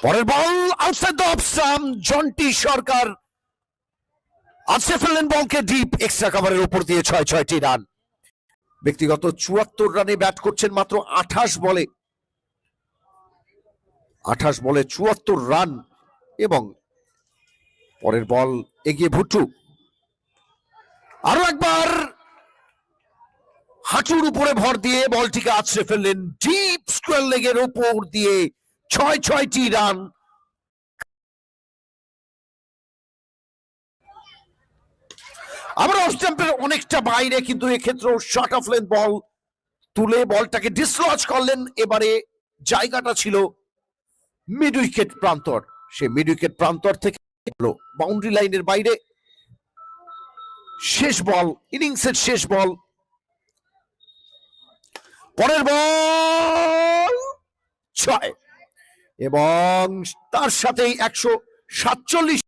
পরের বল outside the off stump, Jonty Sarkar আছড়ে ফেললেন বলকে ডিপ, এক্সট্রা কভারের উপর দিয়ে ৬টি রান। ব্যক্তিগত ৭৪ রানে ব্যাট করছেন মাত্র ২৮ বলে ৭৪ রান। এবং পরের বল এগিয়ে ভুট্টু, আরো একবার হাঁটুর উপরে ভর দিয়ে বলটিকে আছড়ে ফেললেন ডিপ স্কোয়ার লেগের উপর দিয়ে ৬টি রান। আমরা অফ স্টাম্পের অনেকটা বাইরে, কিন্তু এক্ষেত্রেও শর্ট অফ লেন্থ বল তুলে বলটাকে ডিসলজ করলেন। এবারে জায়গাটা ছিল মিড উইকেট প্রান্তর, সে মিড উইকেট প্রান্তর থেকে বাউন্ডারি লাইনের বাইরে। শেষ বল, ইনিংসের শেষ বল। পরের বল ৬ এবং তার সাথেই ১৪৭